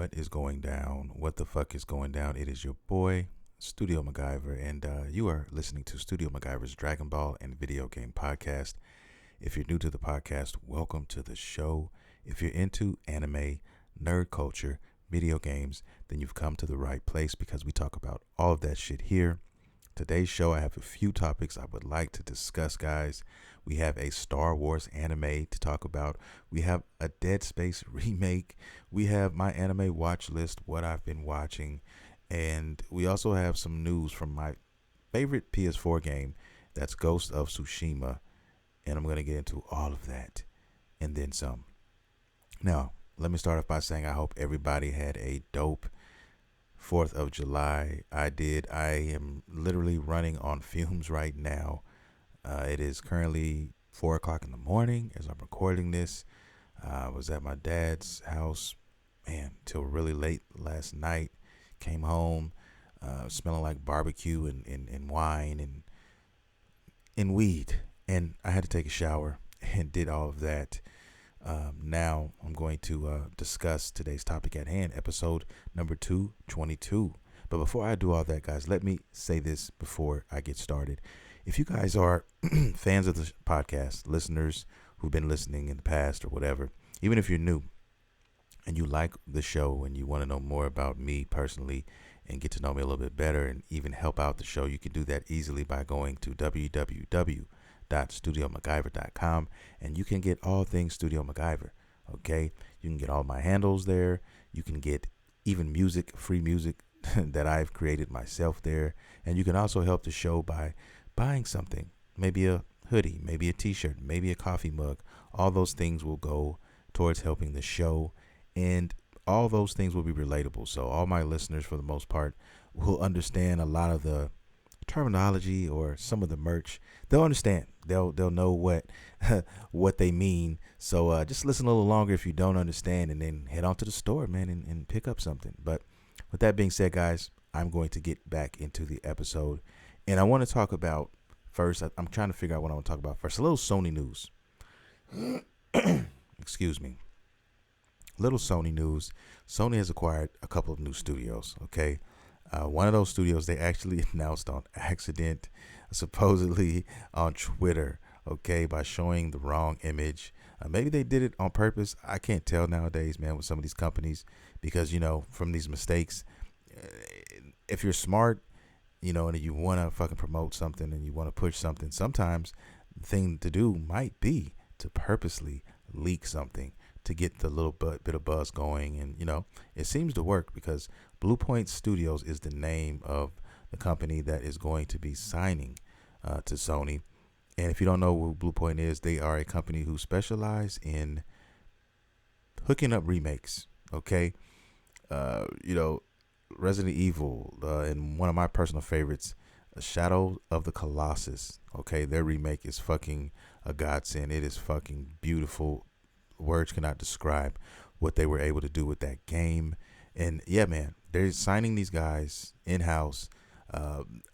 What is going down? What the fuck is going down? It is your boy, Studio MacGyver, and you are listening to Studio MacGyver's Dragon Ball and Video Game Podcast. If you're new to the podcast, welcome to the show. If you're into anime, nerd culture, video games, then you've come to the right place because we talk about all of that shit here. Today's show, I have a few topics I would like to discuss, guys. We have a Star Wars anime to talk about. We have a Dead Space remake. We have my anime watch list, what I've been watching. And we also have some news from my favorite PS4 game, that's Ghost of Tsushima. And I'm going to get into all of that and then some. Now, let me start off by saying I hope everybody had a dope 4th of July. I did. I am literally running on fumes right now. It is currently 4 o'clock in the morning as I'm recording this. I was at my dad's house, man, till really late last night. Came home smelling like barbecue and wine and weed. And I had to take a shower and did all of that. Now I'm going to discuss today's topic at hand, episode number 222. But before I do all that, guys, let me say this before I get started. If you guys are fans of the podcast, listeners who've been listening in the past or whatever, even if you're new and you like the show and you want to know more about me personally and get to know me a little bit better and even help out the show, you can do that easily by going to www.studiomacgyver.com, and you can get all things Studio MacGyver. Okay, you can get all my handles there. You can get even music, free music that I've created myself there, and you can also help the show by buying something, maybe a hoodie, maybe a t-shirt, maybe a coffee mug. All those things will go towards helping the show, and all those things will be relatable. So all my listeners, for the most part, will understand a lot of the terminology or some of the merch. They'll understand. They'll know what what they mean. So just listen a little longer if you don't understand, and then head on to the store, man, and pick up something. But with that being said, guys, I'm going to get back into the episode, and I want to talk about first. I'm trying to figure out what I want to talk about first. A little Sony news. Excuse me. Little Sony news. Sony has acquired a couple of new studios. Okay. One of those studios they actually announced on accident, supposedly on Twitter, okay, by showing the wrong image. Maybe they did it on purpose. I can't tell nowadays, man, with some of these companies, because, you know, from these mistakes, if you're smart, you know, and you want to fucking promote something and you want to push something, sometimes the thing to do might be to purposely leak something to get the little bit of buzz going. And, you know, it seems to work because Blue Point Studios is the name of the company that is going to be signing to Sony. And if you don't know who Blue Point is, they are a company who specialize in hooking up remakes. Okay. You know, Resident Evil and one of my personal favorites, Shadow of the Colossus. Okay. Their remake is fucking a godsend. It is fucking beautiful. Words cannot describe what they were able to do with that game. And yeah, man, they're signing these guys in-house.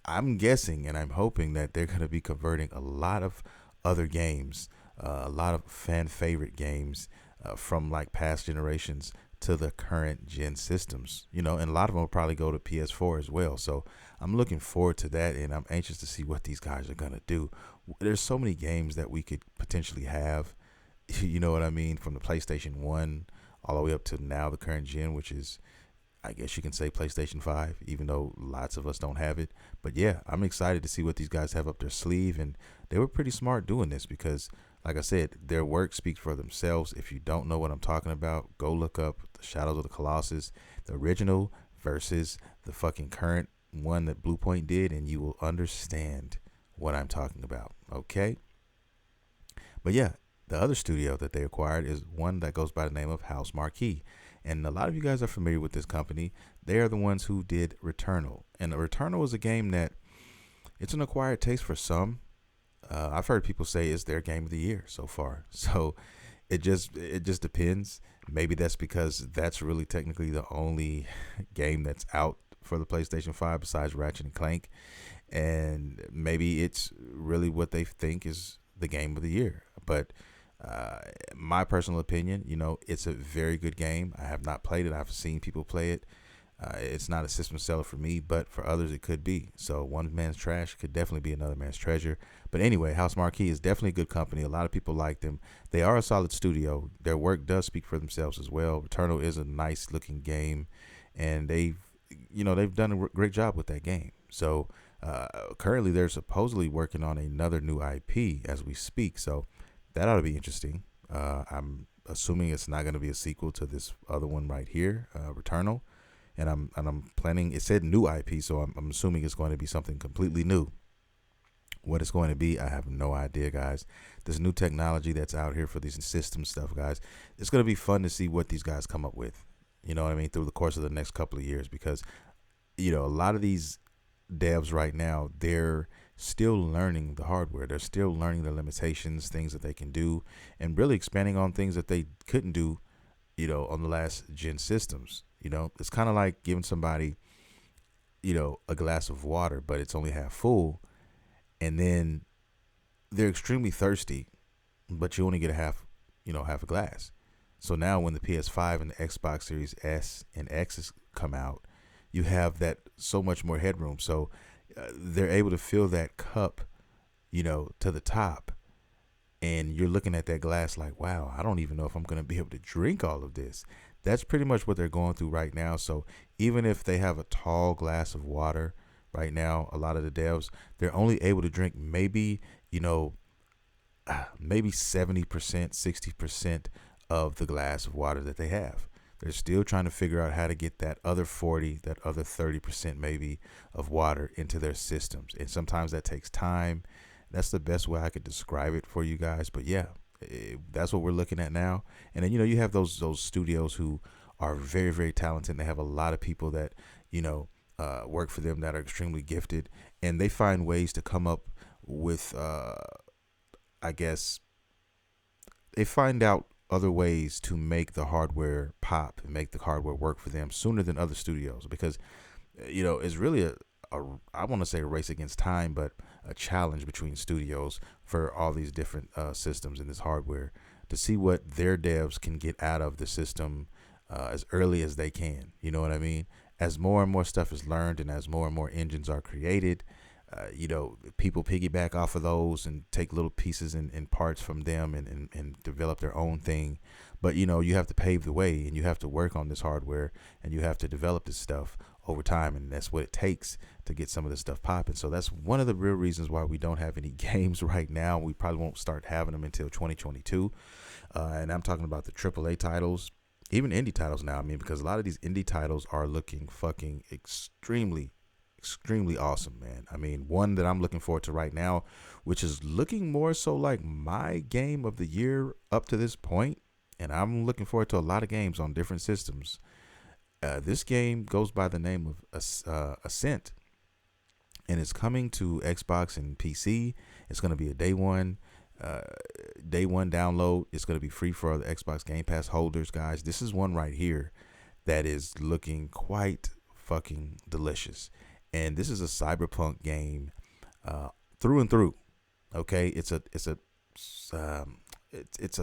I'm guessing and I'm hoping that they're going to be converting a lot of other games, a lot of fan favorite games from like past generations to the current gen systems, you know, and a lot of them will probably go to PS4 as well. So I'm looking forward to that, and I'm anxious to see what these guys are going to do. There's so many games that we could potentially have. You know what I mean? From the PlayStation 1 all the way up to now the current gen, which is, I guess you can say, PlayStation 5, even though lots of us don't have it. But yeah, I'm excited to see what these guys have up their sleeve. And they were pretty smart doing this because, like I said, their work speaks for themselves. If you don't know what I'm talking about, go look up the Shadows of the Colossus, the original versus the fucking current one that Blue Point did, and you will understand what I'm talking about. Okay? But yeah, the other studio that they acquired is one that goes by the name of House Marquee. And a lot of you guys are familiar with this company. They are the ones who did Returnal. And Returnal is a game that it's an acquired taste for some. I've heard people say it's their game of the year so far. So it just depends. Maybe that's because that's really technically the only game that's out for the PlayStation 5 besides Ratchet and Clank. And maybe it's really what they think is the game of the year. But Uh, my personal opinion, it's a very good game. I have not played it. I've seen people play it. It's not a system seller for me, but for others it could be. So one man's trash could definitely be another man's treasure. But anyway, House Marquee is definitely a good company. A lot of people like them. They are a solid studio. Their work does speak for themselves as well. Returnal is a nice looking game, and they've done a great job with that game. So currently they're supposedly working on another new IP as we speak. So that ought to be interesting. I'm assuming it's not going to be a sequel to this other one right here, Returnal, and I'm planning. It said new IP, so I'm assuming it's going to be something completely new. What it's going to be, I have no idea, guys. This new technology that's out here for these system stuff, guys, it's going to be fun to see what these guys come up with. You know what I mean? Through the course of the next couple of years, because a lot of these devs right now, they're still learning the hardware. They're still learning the limitations, things that they can do, and really expanding on things that they couldn't do, on the last gen systems. It's kind of like giving somebody, a glass of water, but it's only half full, and then they're extremely thirsty, but you only get half a glass. So now when the PS5 and the Xbox Series S and X come out, you have that so much more headroom. So they're able to fill that cup, to the top. And you're looking at that glass like, wow, I don't even know if I'm going to be able to drink all of this. That's pretty much what they're going through right now. So even if they have a tall glass of water right now, a lot of the devs, they're only able to drink maybe 70%, 60% of the glass of water that they have. They're still trying to figure out how to get that other 40, that other 30% maybe of water into their systems. And sometimes that takes time. That's the best way I could describe it for you guys. But yeah, that's what we're looking at now. And then, you have those studios who are very, very talented. They have a lot of people that, work for them that are extremely gifted. And they find ways to come up with, I guess, they find out other ways to make the hardware pop and make the hardware work for them sooner than other studios, because it's really I want to say a race against time, but a challenge between studios for all these different systems and this hardware to see what their devs can get out of the system as early as they can. You know what I mean? As more and more stuff is learned and as more and more engines are created, people piggyback off of those and take little pieces and parts from them and develop their own thing. But, you have to pave the way, and you have to work on this hardware, and you have to develop this stuff over time. And that's what it takes to get some of this stuff popping. So that's one of the real reasons why we don't have any games right now. We probably won't start having them until 2022. And I'm talking about the AAA titles, even indie titles now. I mean, because a lot of these indie titles are looking fucking extremely awesome, man. I mean, one that I'm looking forward to right now, which is looking more so like my game of the year up to this point, and I'm looking forward to a lot of games on different systems. This game goes by the name of Ascent, and it's coming to Xbox and PC. It's going to be a day one download. It's going to be free for the Xbox Game Pass holders, guys. This is one right here that is looking quite fucking delicious. And this is a cyberpunk game through and through. Okay, it's a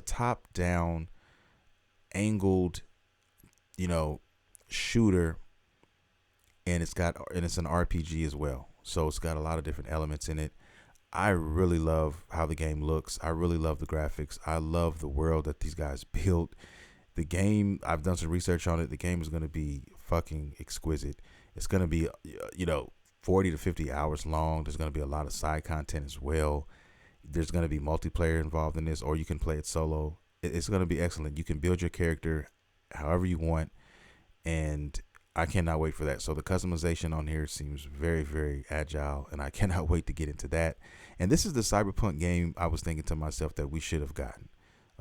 top down angled, shooter, and it's an RPG as well. So it's got a lot of different elements in it. I really love how the game looks. I really love the graphics. I love the world that these guys built. The game, I've done some research on it. The game is going to be fucking exquisite. It's going to be, 40 to 50 hours long. There's going to be a lot of side content as well. There's going to be multiplayer involved in this, or you can play it solo. It's going to be excellent. You can build your character however you want, and I cannot wait for that. So the customization on here seems very, very agile, and I cannot wait to get into that. And this is the cyberpunk game I was thinking to myself that we should have gotten.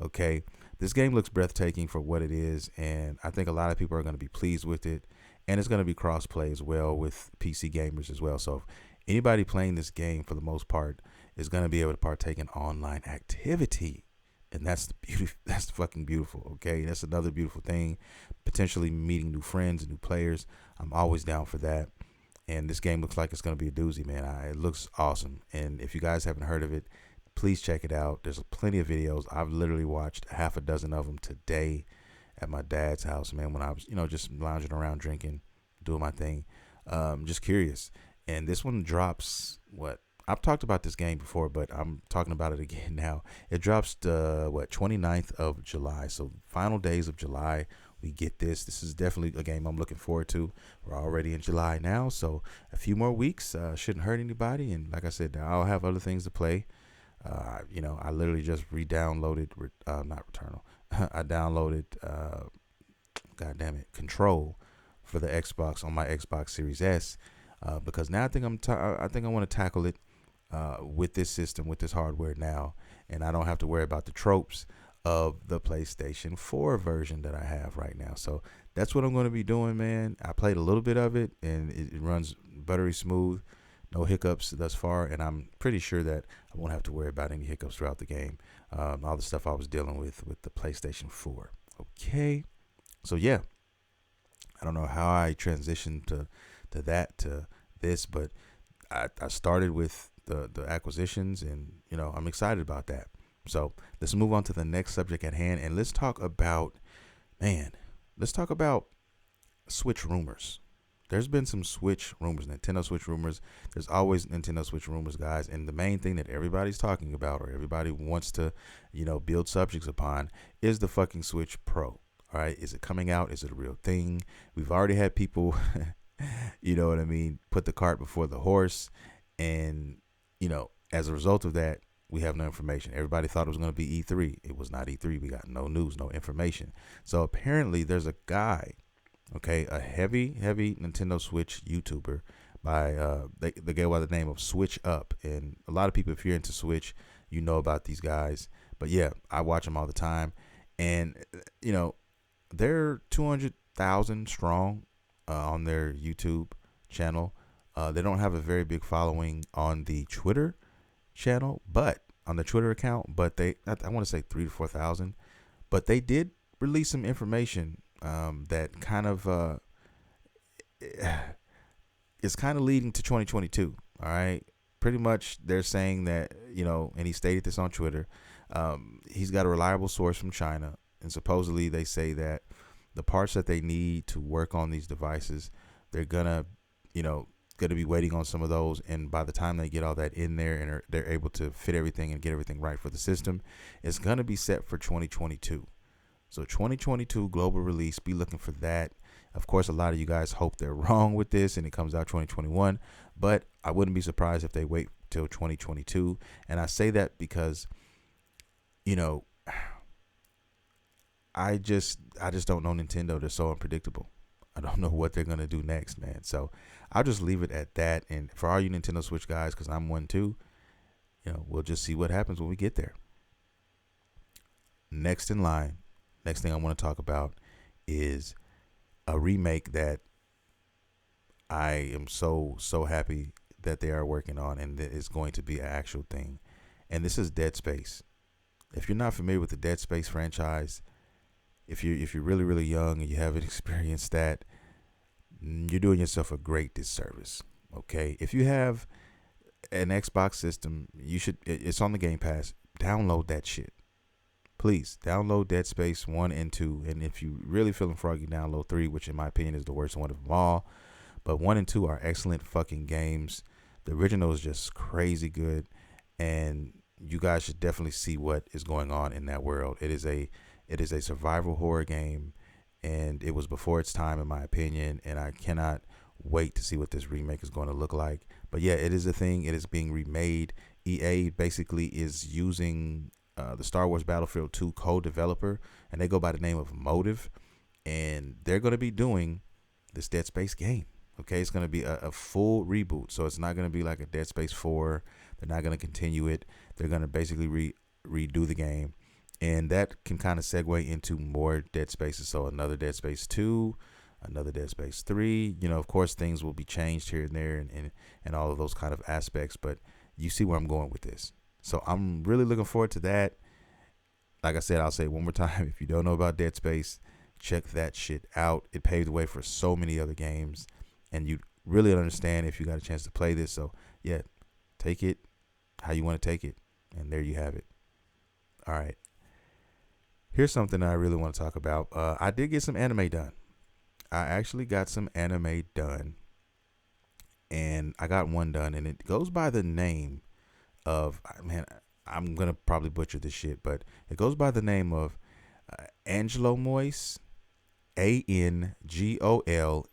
Okay, this game looks breathtaking for what it is, and I think a lot of people are going to be pleased with it. And it's going to be cross-play as well with PC gamers as well. So if anybody playing this game, for the most part, is going to be able to partake in online activity. And that's the beauty. That's fucking beautiful, okay? That's another beautiful thing. Potentially meeting new friends and new players. I'm always down for that. And this game looks like it's going to be a doozy, man. It looks awesome. And if you guys haven't heard of it, Please check it out. There's plenty of videos. I've literally watched half a dozen of them today at my dad's house, man, when I was, just lounging around drinking, doing my thing. Just curious. And this one drops, what? I've talked about this game before, but I'm talking about it again now. It drops the, 29th of July. So final days of July, we get this. This is definitely a game I'm looking forward to. We're already in July now, so a few more weeks shouldn't hurt anybody. And like I said, I'll have other things to play. I literally just re-downloaded, not Returnal. I downloaded, God damn it, Control for the Xbox on my Xbox Series S, because now I think I think I want to tackle it with this system, with this hardware now, and I don't have to worry about the tropes of the PlayStation 4 version that I have right now. So that's what I'm going to be doing, man. I played a little bit of it, and it runs buttery smooth. No hiccups thus far, and I'm pretty sure that I won't have to worry about any hiccups throughout the game. All the stuff I was dealing with the PlayStation 4. Okay, so yeah, I don't know how I transitioned to this, but I started with the acquisitions, and I'm excited about that. So let's move on to the next subject at hand, and let's talk about Switch rumors. There's been some Switch rumors, Nintendo Switch rumors. There's always Nintendo Switch rumors, guys. And the main thing that everybody's talking about, or everybody wants to, build subjects upon, is the fucking Switch Pro. All right. Is it coming out? Is it a real thing? We've already had people, you know what I mean, put the cart before the horse. And, as a result of that, we have no information. Everybody thought it was going to be E3. It was not E3. We got no news, no information. So apparently there's a guy, okay, a heavy Nintendo Switch YouTuber by the guy by the name of Switch Up. And a lot of people, if you're into Switch, you know about these guys. But yeah, I watch them all the time. And, they're 200,000 strong on their YouTube channel. They don't have a very big following on the Twitter channel, but on the Twitter account, but I want to say 3,000 to 4,000, but they did release some information that kind of is kind of leading to 2022. All right, pretty much they're saying that, and he stated this on Twitter. He's got a reliable source from China, and supposedly they say that the parts that they need to work on these devices, they're gonna be waiting on some of those, and by the time they get all that in there and they're able to fit everything and get everything right for the system, it's gonna be set for 2022. So 2022 global release, be looking for that. Of course, a lot of you guys hope they're wrong with this and it comes out 2021, but I wouldn't be surprised if they wait till 2022. And I say that because, I just don't know Nintendo. They're so unpredictable. I don't know what they're going to do next, man. So I'll just leave it at that. And for all you Nintendo Switch guys, because I'm one too, we'll just see what happens when we get there. Next in line, next thing I want to talk about is a remake that I am so happy that they are working on, and that it's going to be an actual thing. And this is Dead Space. If you're not familiar with the Dead Space franchise, if you're really young and you haven't experienced that, you're doing yourself a great disservice. Okay, if you have an Xbox system, it's on the Game Pass. Download that shit. Please download Dead Space 1 and 2. And if you really feeling froggy, download 3, which in my opinion is the worst one of them all. But 1 and 2 are excellent fucking games. The original is just crazy good. And you guys should definitely see what is going on in that world. It is a survival horror game, and it was before its time in my opinion, and I cannot wait to see what this remake is going to look like. But yeah, it is a thing. It is being remade. EA basically is using the Star Wars Battlefield 2 co-developer, and they go by the name of Motive, and they're going to be doing this Dead Space game. Okay, it's going to be a full reboot, so it's not going to be like a Dead Space 4. They're not going to continue it. They're going to basically redo the game, and that can kind of segue into more Dead Spaces. So another Dead Space 2, another Dead Space 3. Of course, things will be changed here and there, and all of those kind of aspects, but you see where I'm going with this. So I'm really looking forward to that. Like I said, I'll say it one more time. If you don't know about Dead Space, check that shit out. It paved the way for so many other games, and you really understand if you got a chance to play this. So yeah, take it how you want to take it. And there you have it. All right. Here's something that I really want to talk about. I did get some anime done. I actually got some anime done, and I got one done, and it goes by the name of, man, I'm gonna probably butcher this shit, but it goes by the name of Angelo Mois, Angolmois,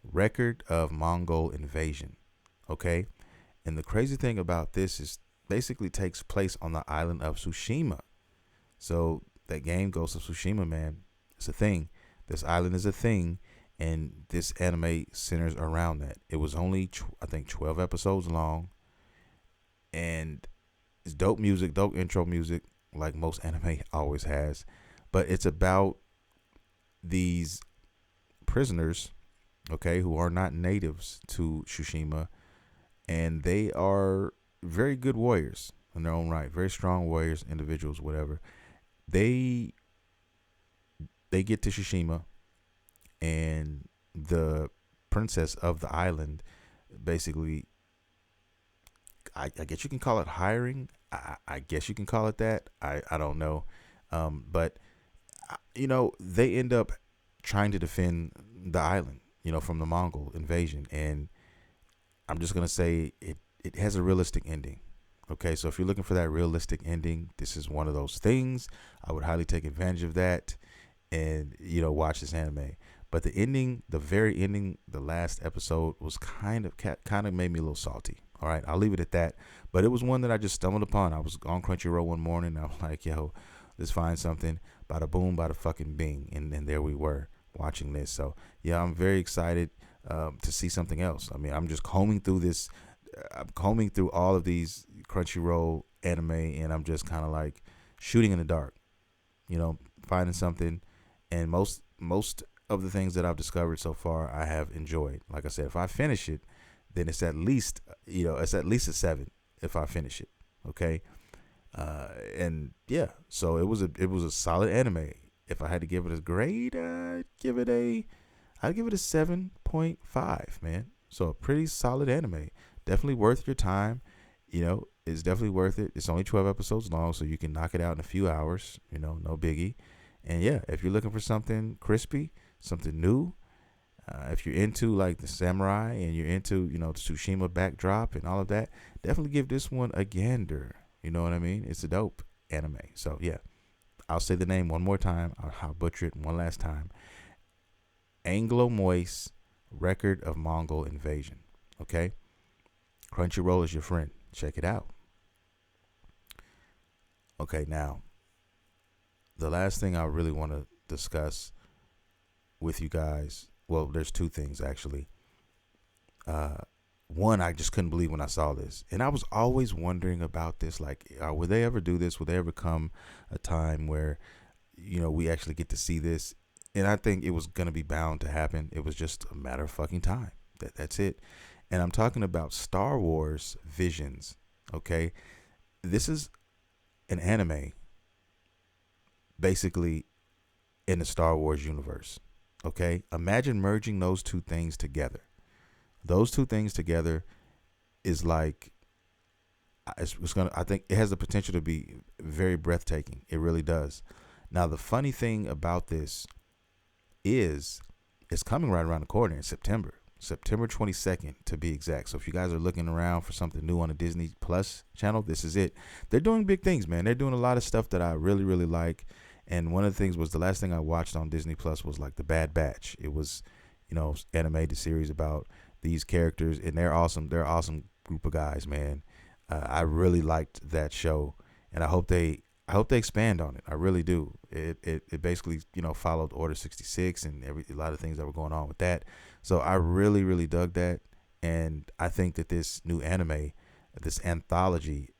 Record of Mongol Invasion. Okay, and the crazy thing about this is basically takes place on the island of Tsushima. So that game, Ghost of Tsushima, man, it's a thing. This island is a thing, and this anime centers around that. It was only, I think, 12 episodes long, and it's dope music, dope intro music, like most anime always has. But it's about these prisoners, okay, who are not natives to Tsushima, and they are very good warriors in their own right, very strong warriors, individuals, whatever. They get to Tsushima, and the princess of the island basically, I guess you can call it hiring. I guess you can call it that. I don't know. But, they end up trying to defend the island, from the Mongol invasion. And I'm just going to say it has a realistic ending. Okay, so if you're looking for that realistic ending, this is one of those things. I would highly take advantage of that and, watch this anime. But the ending, the very ending, the last episode was kind of made me a little salty. All right, I'll leave it at that. But it was one that I just stumbled upon. I was on Crunchyroll one morning, and I'm like, yo, let's find something. Bada boom, bada fucking bing. And there we were watching this. So, yeah, I'm very excited to see something else. I mean, I'm just combing through this. I'm combing through all of these Crunchyroll anime, and I'm just kind of like shooting in the dark, finding something. And most of the things that I've discovered so far, I have enjoyed. Like I said, if I finish it, then it's at least a 7 if I finish it. Okay. And yeah, so it was a solid anime. If I had to give it a grade, I'd give it a 7.5, man. So a pretty solid anime. Definitely worth your time. It's definitely worth it. It's only 12 episodes long, so you can knock it out in a few hours, no biggie. And yeah, if you're looking for something crispy, something new, if you're into like the samurai and you're into, the Tsushima backdrop and all of that, definitely give this one a gander. You know what I mean? It's a dope anime. So yeah, I'll say the name one more time. I'll butcher it one last time. Anglo-Mois, Record of Mongol Invasion. Okay? Crunchyroll is your friend. Check it out. Okay, now, the last thing I really want to discuss with you guys, well, there's two things actually. One, I just couldn't believe when I saw this. And I was always wondering about this. Like, would they ever do this? Would there ever come a time where, we actually get to see this? And I think it was going to be bound to happen. It was just a matter of fucking time. That's it. And I'm talking about Star Wars Visions. Okay. This is an anime basically in the Star Wars universe. Okay. Imagine merging those two things together. Those two things together is like, I think it has the potential to be very breathtaking. It really does. Now, the funny thing about this is it's coming right around the corner in September 22nd to be exact. So if you guys are looking around for something new on the Disney Plus channel, this is it. They're doing big things, man. They're doing a lot of stuff that I really, really like. And one of the things was the last thing I watched on Disney Plus was like The Bad Batch. It was, animated series about these characters, and they're awesome. They're an awesome group of guys, man. I really liked that show, and I hope they expand on it. I really do. It basically, followed Order 66 and a lot of things that were going on with that. So I really, really dug that. And I think that this new anime, this anthology,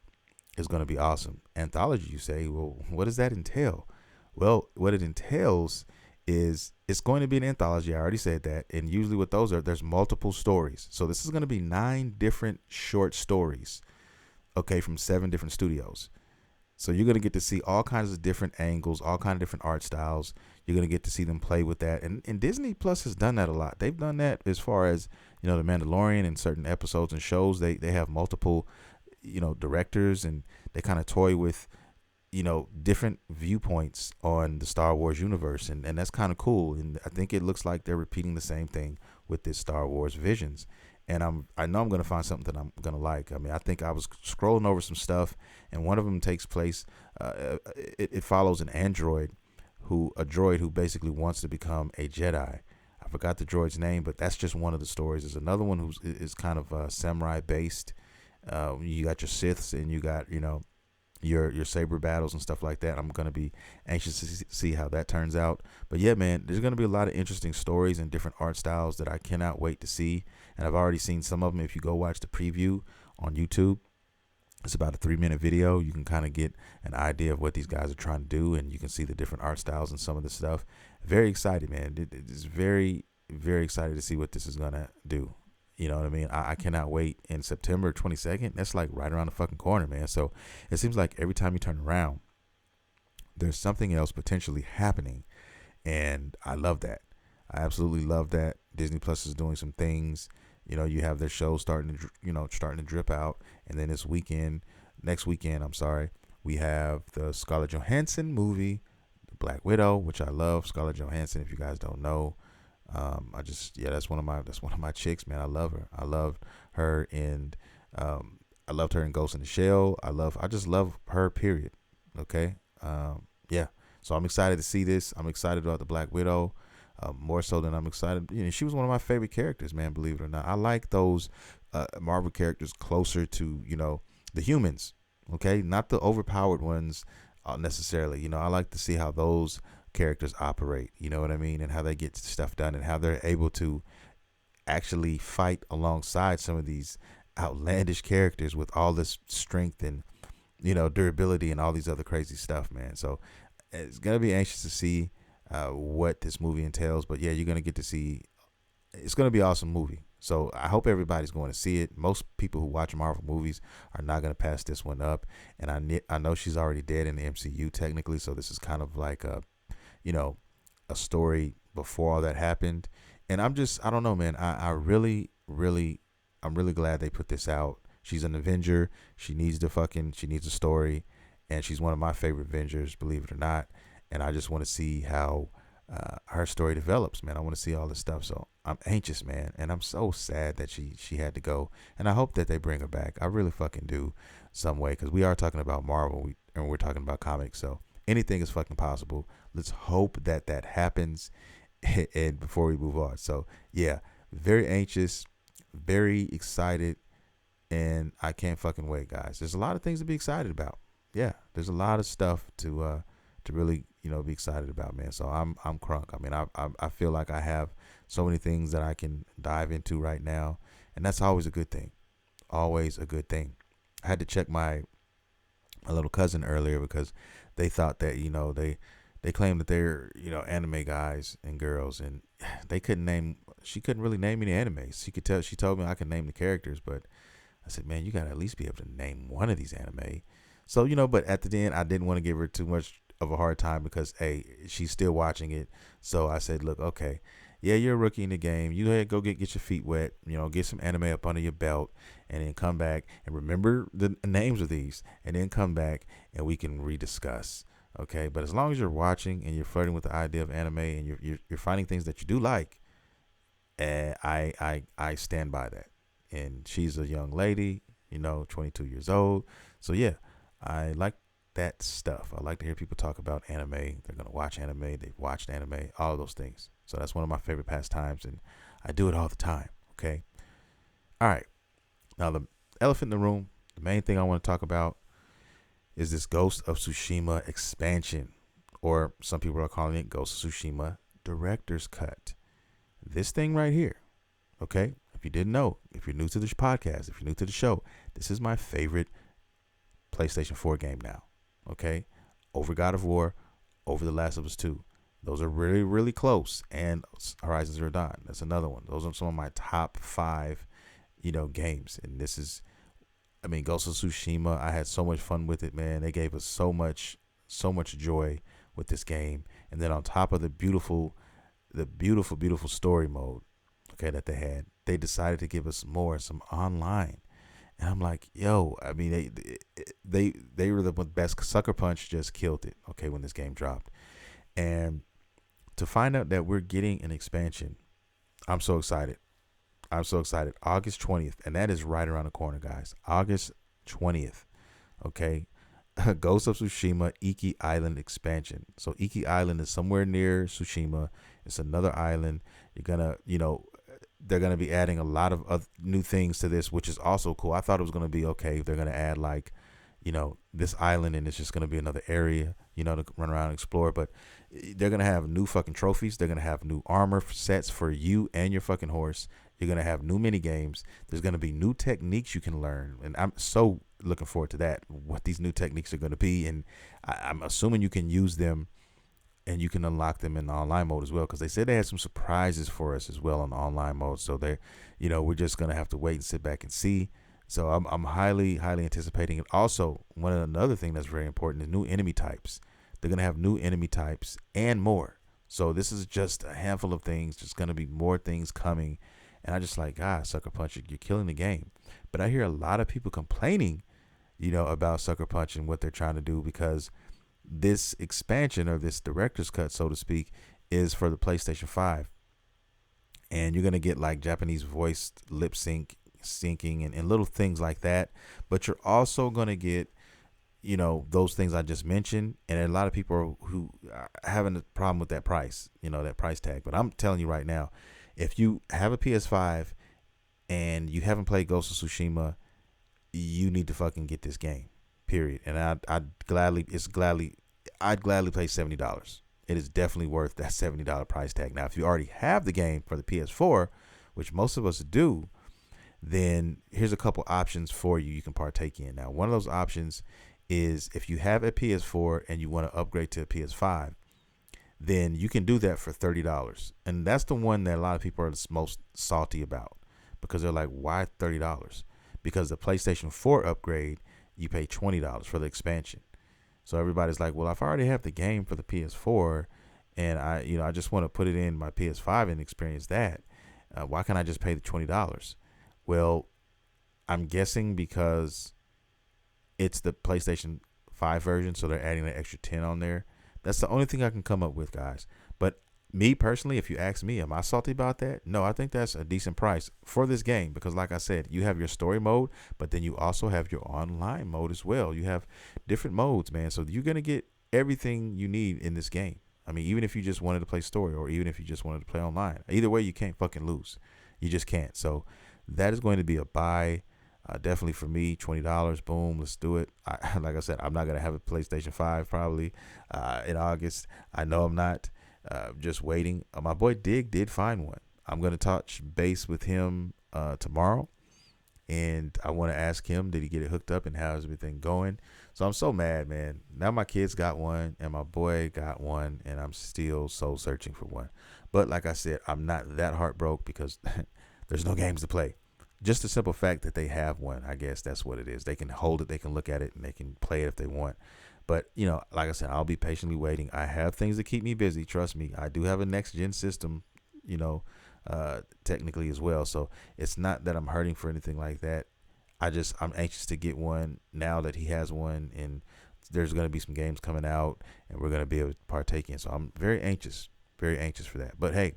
is going to be awesome. Anthology, you say? Well, what does that entail? Well, what it entails is it's going to be an anthology. I already said that. And usually what those are, there's multiple stories. So this is going to be 9 different short stories, okay, from 7 different studios. So you're going to get to see all kinds of different angles, all kinds of different art styles. You're going to get to see them play with that. And Disney Plus has done that a lot. They've done that as far as, The Mandalorian and certain episodes and shows. They have multiple directors, and they kind of toy with different viewpoints on the Star Wars universe, and that's kind of cool. And I think it looks like they're repeating the same thing with this Star Wars Visions. And I know I'm gonna find something that I'm gonna like. I mean, I think I was scrolling over some stuff, and one of them takes place. It follows an android, a droid who basically wants to become a Jedi. I forgot the droid's name, but that's just one of the stories. There's another one who's is kind of samurai based. You got your Siths, and you got your saber battles and stuff like that. I'm gonna be anxious to see how that turns out. But yeah, man, there's gonna be a lot of interesting stories and different art styles that I cannot wait to see. And I've already seen some of them. If you go watch the preview on YouTube, it's about a 3-minute video. You can kind of get an idea of what these guys are trying to do, and you can see the different art styles and some of the stuff. Very excited, man. It's very, very excited to see what this is gonna do. You know what I mean? I cannot wait. In September 22nd, that's like right around the fucking corner, man. So it seems like every time you turn around, there's something else potentially happening. And I love that. I absolutely love that. Disney Plus is doing some things. You have their shows starting to drip out. And then next weekend, I'm sorry, we have the Scarlett Johansson movie, The Black Widow, which I love. Scarlett Johansson, if you guys don't know. That's one of my chicks, man. I love her. I loved her in Ghost in the Shell. I just love her, period. Okay. Yeah. So I'm excited to see this. I'm excited about the Black Widow, more so than I'm excited. She was one of my favorite characters, man, believe it or not. I like those Marvel characters closer to, the humans. Okay. Not the overpowered ones necessarily. I like to see how those characters operate, you know what I mean, and how they get stuff done, and how they're able to actually fight alongside some of these outlandish characters with all this strength and durability and all these other crazy stuff, man. So it's gonna be anxious to see what this movie entails. But yeah, you're gonna get to see. It's gonna be an awesome movie. So I hope everybody's going to see it. Most people who watch Marvel movies are not gonna pass this one up. And I know she's already dead in the MCU technically, so this is kind of like a story before all that happened. And I don't know, man. I'm really glad they put this out. She's an Avenger. She needs a story. And she's one of my favorite Avengers, believe it or not. And I just want to see how her story develops, man. I want to see all this stuff. So I'm anxious, man. And I'm so sad that she had to go. And I hope that they bring her back. I really fucking do some way. Because we are talking about Marvel and we're talking about comics. So anything is fucking possible. Let's hope that happens and before we move on. So yeah, very anxious, very excited, and I can't fucking wait, guys. There's a lot of things to be excited about. Yeah, there's a lot of stuff to really be excited about, man. So I'm crunk. I mean, I feel like I have so many things that I can dive into right now, and that's always a good thing. Always a good thing. I had to check my little cousin earlier because they thought that they claim that they're anime guys and girls, and she couldn't really name any animes. She told me I could name the characters, but I said, man, you gotta at least be able to name one of these anime. So but at the end I didn't want to give her too much of a hard time because hey, she's still watching it. So I said, look, okay, yeah, you're a rookie in the game. You go get your feet wet, get some anime up under your belt, and then come back and remember the names of these, and then come back and we can rediscuss. Okay, but as long as you're watching and you're flirting with the idea of anime and you're finding things that you do like, I stand by that. And she's a young lady, 22 years old. So yeah, I like that stuff. I like to hear people talk about anime. They're gonna watch anime. They've watched anime. All of those things. So that's one of my favorite pastimes, and I do it all the time. Okay. All right. Now the elephant in the room. The main thing I want to talk about is this Ghost of Tsushima expansion, or some people are calling it Ghost of Tsushima Director's Cut. This thing right here, okay? If you didn't know, if you're new to this podcast, if you're new to the show, this is my favorite PlayStation 4 game now, okay? Over God of War, over The Last of Us 2. Those are really, really close. And Horizon Zero Dawn, that's another one. Those are some of my top 5, games. And this is, Ghost of Tsushima, I had so much fun with it, man. They gave us so much joy with this game. And then on top of the beautiful story mode, okay, that they had, they decided to give us some online. And I'm like, yo, I mean, they were the best. Sucker Punch just killed it. Okay, when this game dropped, and to find out that we're getting an expansion, I'm so excited. I'm so excited. August 20th, and that is right around the corner, guys. August 20th. Okay, Ghost of Tsushima Iki Island expansion. So Iki Island is somewhere near Tsushima. It's another island. You're gonna, they're gonna be adding a lot of new things to this, which is also cool. I thought it was gonna be okay. They're gonna add like, this island, and it's just gonna be another area, to run around and explore. But they're gonna have new fucking trophies. They're gonna have new armor sets for you and your fucking horse. You're gonna have new mini games. There's gonna be new techniques you can learn, and I'm so looking forward to that. What these new techniques are gonna be, and I'm assuming you can use them and you can unlock them in the online mode as well. Because they said they had some surprises for us as well in the online mode. So they, we're just gonna have to wait and sit back and see. So I'm highly anticipating it. Also, another thing that's very important is new enemy types. They're gonna have new enemy types and more. So this is just a handful of things. Just gonna be more things coming. And I just like, God, Sucker Punch, you're killing the game. But I hear a lot of people complaining, about Sucker Punch and what they're trying to do, because this expansion, or this director's cut, so to speak, is for the PlayStation 5. And you're going to get like Japanese voiced lip syncing and little things like that. But you're also going to get, those things I just mentioned. And a lot of people who are having a problem with that price, that price tag. But I'm telling you right now, if you have a PS5 and you haven't played Ghost of Tsushima, you need to fucking get this game. Period. And I'd gladly pay $70. It is definitely worth that $70 price tag. Now, if you already have the game for the PS4, which most of us do, then here's a couple options for you can partake in. Now, one of those options is if you have a PS4 and you want to upgrade to a PS5, then you can do that for $30. And that's the one that a lot of people are most salty about, because they're like, why $30? Because the PlayStation 4 upgrade, you pay $20 for the expansion. So everybody's like, well, if I already have the game for the PS4 and I just want to put it in my PS5 and experience that, why can't I just pay the $20? Well, I'm guessing because it's the PlayStation 5 version, so they're adding an extra 10 on there. That's the only thing I can come up with, guys. But me personally, if you ask me, am I salty about that? No, I think that's a decent price for this game, because like I said, you have your story mode, but then you also have your online mode as well. You have different modes, man. So you're going to get everything you need in this game. I mean, even if you just wanted to play story, or even if you just wanted to play online, either way, you can't fucking lose. You just can't. So that is going to be a buy. Definitely for me, $20. Boom, let's do it. Like I said, I'm not going to have a PlayStation 5 probably in August. I know I'm not. Just waiting. My boy Dig did find one. I'm going to touch base with him tomorrow. And I want to ask him, did he get it hooked up and how's everything going? So I'm so mad, man. Now my kids got one and my boy got one, and I'm still soul searching for one. But like I said, I'm not that heartbroken because there's no games to play. Just the simple fact that they have one, I guess that's what it is. They can hold it, they can look at it, and they can play it if they want. But, like I said, I'll be patiently waiting. I have things to keep me busy. Trust me. I do have a next-gen system, technically as well. So it's not that I'm hurting for anything like that. I'm anxious to get one now that he has one, and there's going to be some games coming out, and we're going to be able to partake in. So I'm very anxious for that. But, hey,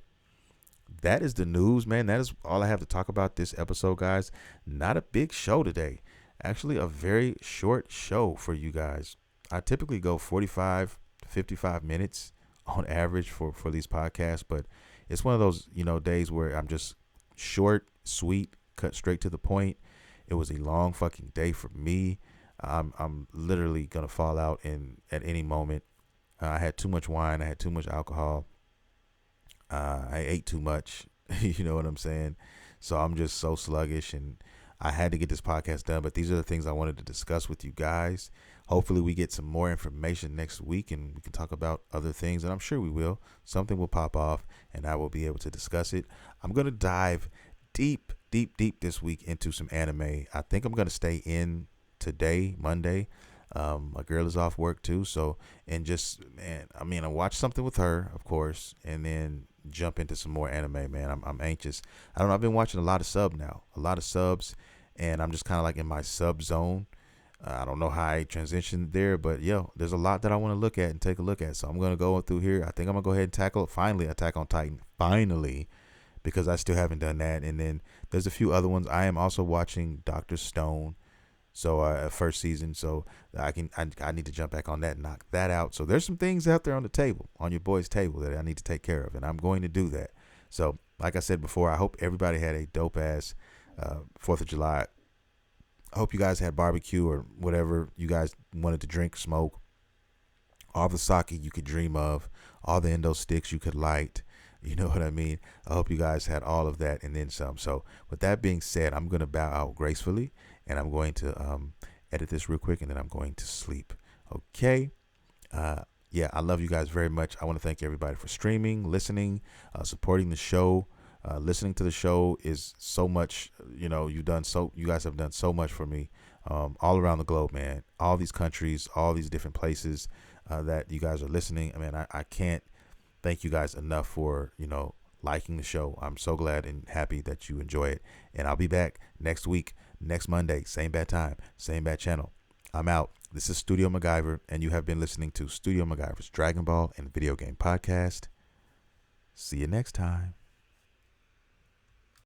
that is the news, man. That is all I have to talk about this episode, guys. Not a big show today. Actually, a very short show for you guys. I typically go 45 to 55 minutes on average for these podcasts, but it's one of those, days where I'm just short, sweet, cut straight to the point. It was a long fucking day for me. I'm literally going to fall out at any moment. I had too much wine. I had too much alcohol. I ate too much. You know what I'm saying? So I'm just so sluggish, and I had to get this podcast done. But these are the things I wanted to discuss with you guys. Hopefully we get some more information next week and we can talk about other things, and I'm sure we will. Something will pop off and I will be able to discuss it. I'm going to dive deep this week into some anime. I think I'm going to stay in today, Monday. My girl is off work too. So, and just, man, I watch something with her, of course, and then jump into some more anime, man. I'm anxious. I don't know. I've been watching a lot of subs, and I'm just kind of like in my sub zone. I don't know how I transitioned there, but there's a lot that I want to look at and take a look at. So I'm gonna go through here. I think I'm gonna go ahead and tackle finally Attack on Titan. Finally, because I still haven't done that. And then there's a few other ones. I am also watching Doctor Stone. So first season, so I need to jump back on that and knock that out. So there's some things out there on the table, on your boy's table, that I need to take care of, and I'm going to do that. So like I said before, I hope everybody had a dope ass 4th of July. I hope you guys had barbecue or whatever you guys wanted to drink, smoke, all the sake you could dream of, all the endo sticks you could light. You know what I mean? I hope you guys had all of that and then some. So with that being said, I'm going to bow out gracefully, and I'm going to edit this real quick, and then I'm going to sleep. Okay? I love you guys very much. I want to thank everybody for streaming, listening, supporting the show. Listening to the show is so much. You guys have done so much for me, all around the globe, man. All these countries, all these different places that you guys are listening. I mean, I can't thank you guys enough for liking the show. I'm so glad and happy that you enjoy it, and I'll be back next week, next Monday, same bad time, same bad channel. I'm out. This is Studio MacGyver, and you have been listening to Studio MacGyver's Dragon Ball and Video Game Podcast. See you next time.